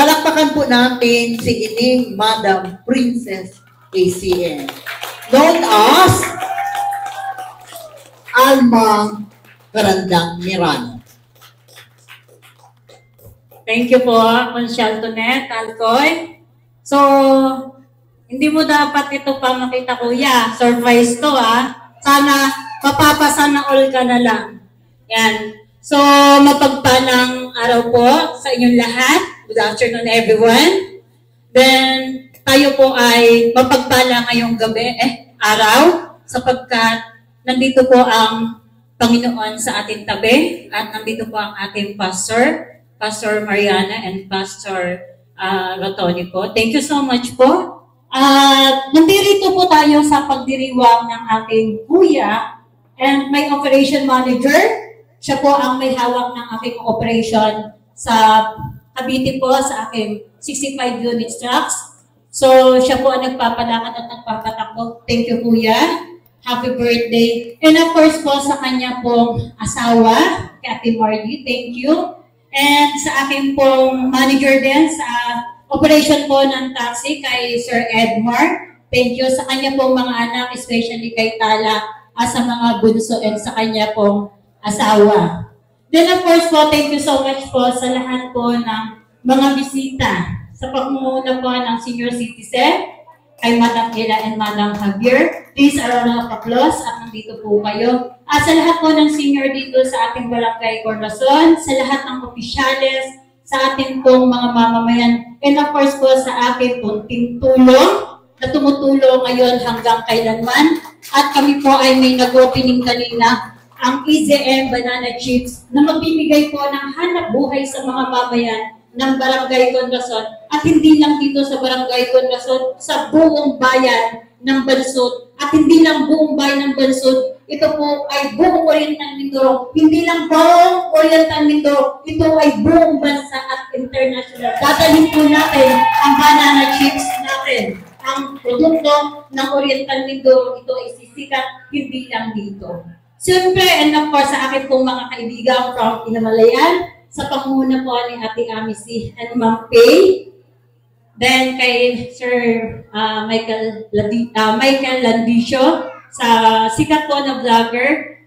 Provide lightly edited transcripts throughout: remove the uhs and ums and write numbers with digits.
Palakpakan po natin si ining Madam Princess ACN, known as Alma Karandang Mirano. Thank you po, Conchal Tonet, Alcoy. So, hindi mo dapat ito pa makita, kuya. Surprise to, ha? Sana, mapapasa na all ka na lang. Yan. So, mapagpalang araw po sa inyong lahat. Good afternoon, everyone. Then, tayo po ay mapagpala ngayong gabi, araw, sapagkat nandito po ang Panginoon sa ating tabi at nandito po ang ating pastor, Pastor Mariana and Pastor Rotoni po. Thank you so much po. Nandito po tayo sa pagdiriwang ng ating kuya and my operation manager. Siya po ang may hawak ng aking operation sa Cavite po sa aking 65 unit trucks. So, siya po ang nagpapalakad at nagpapatakbo. Thank you, kuya. Happy birthday. And of course po sa kanya pong asawa, kay Ate Margie, thank you. And sa aking pong manager din sa operation po ng taxi kay Sir Edmar. Thank you sa kanya pong mga anak, especially kay Tala, sa mga bunso and sa kanya pong asawa. Then of course po, thank you so much po sa lahat po ng mga bisita sa pagmumuna po ng senior citizen, kay Madam Ella and Madam Javier. Please a round of applause at nandito po kayo. At sa lahat po ng senior dito sa ating barangay Corazon, sa lahat ng opisyales, sa ating pong mga mamamayan, and of course po sa ating pong team tulong na tumutulong ngayon hanggang kailanman. At kami po ay may nag-opening kanina, ang EZM Banana Chips na magbibigay po ng hanap buhay sa mga mamayan ng Barangay Corazon at hindi lang dito sa Barangay Corazon, sa buong bayan ng Bansod at hindi lang buong bayan ng Bansod, ito po ay buong Oriental Mindoro. Hindi lang buong Oriental Mindoro, ito ay buong bansa at international. Dadalhin po natin ang banana chips natin. Ang produkto ng Oriental Mindoro, ito ay sisikat, hindi lang dito. Siyempre, and of course, sa akin pong mga kaibigan from Inamalayan, sa panguna po ni Ate Amici and Ma'am Pay, then kay Sir Michael Landicio, sa sikat po na vlogger,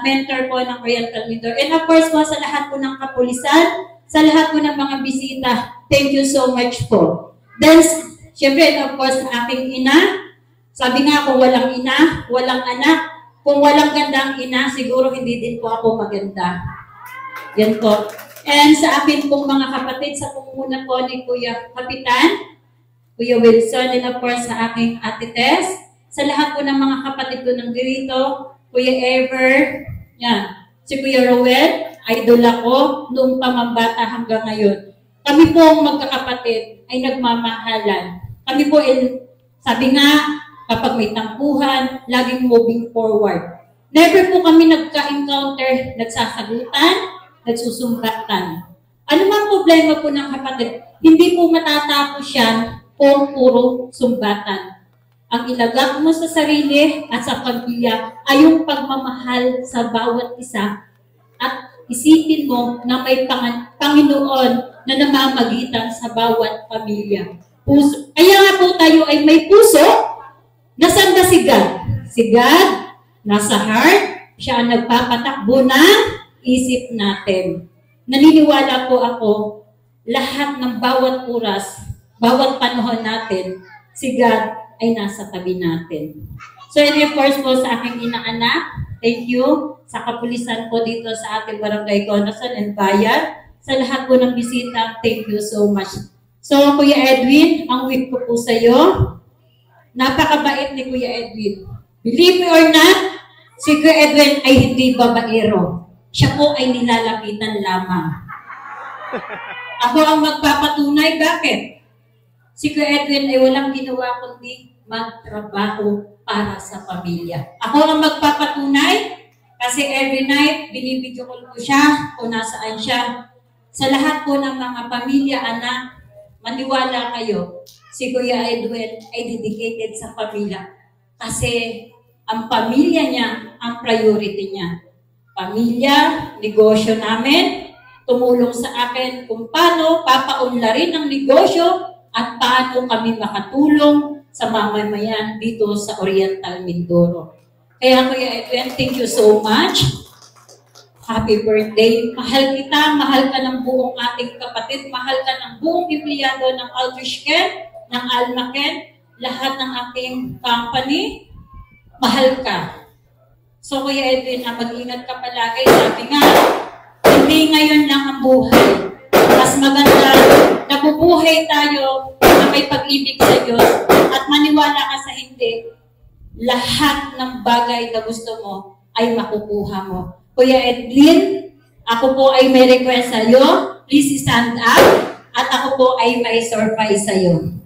mentor po ng Oriental Mindoro. And of course po, sa lahat po ng kapulisan, sa lahat po ng mga bisita, thank you so much po. Then, siyempre, and of course, sa aking ina, sabi nga kung walang ina, walang anak. Kung walang gandang ina, siguro hindi din po ako maganda. Yan po. And sa akin pong mga kapatid, sa pumuna po ni Kuya Kapitan, Kuya Wilson, and of course sa aking Ate Tess, sa lahat po ng mga kapatid ko ng dirito, Kuya Ever, yan, si Kuya Rowell, idol ako noong pamambata hanggang ngayon. Kami po magkakapatid ay nagmamahalan. Kami po, sabi nga, kapag may tampuhan, laging moving forward. Never po kami nagka-encounter, nagsasagutan, nagsusumbatan. Ano mang problema po ng kapatid, hindi po matatapos yan kung puro sumbatan. Ang ilagak mo sa sarili at sa pamilya ay yung pagmamahal sa bawat isa at isipin mo na may Panginoon na namamagitan sa bawat pamilya. Puso. Kaya nga po tayo ay may puso. Nasaan ba si God? Si God, nasa heart, siya ang nagpapatakbo ng isip natin. Naniniwala po ako, lahat ng bawat oras, bawat panahon natin, si God ay nasa tabi natin. So, and of course po sa aking inaanak, thank you sa kapulisan po dito sa ating Barangay Corazon and Bayan. Sa lahat po ng bisita, thank you so much. So, Kuya Edwin, ang week ko po sa iyo. Napakabait ni Kuya Edwin. Believe me or not, si Kuya Edwin ay hindi babaero. Siya po ay nilalapitan lamang. Ako ang magpapatunay. Bakit? Si Kuya Edwin ay walang ginawa kundi magtrabaho para sa pamilya. Ako ang magpapatunay kasi every night binibidyo ko siya kung nasaan siya. Sa lahat po ng mga pamilya, anak, maniwala kayo. Si Kuya Edwin ay dedicated sa pamilya kasi ang pamilya niya, ang priority niya. Pamilya, negosyo namin, tumulong sa akin kung paano papaunlarin ang negosyo at paano kami makatulong sa mamamayan dito sa Oriental Mindoro. Kaya Kuya Edwin, thank you so much. Happy birthday. Mahal kita, mahal ka ng buong ating kapatid, mahal ka ng buong empleyado ng Aldrich Ken, ng Alma Ken, lahat ng ating company, mahal ka. So Kuya Edwin, mag-ingat ka palagi. Sabi nga, hindi ngayon lang ang buhay. Mas maganda, nabubuhay tayo na may pag-ibig sa Diyos at maniwala ka sa hindi, lahat ng bagay na gusto mo ay makukuha mo. Kuya Edwin, ako po ay may request sa iyo. Please stand up at ako po ay may surprise sa iyo.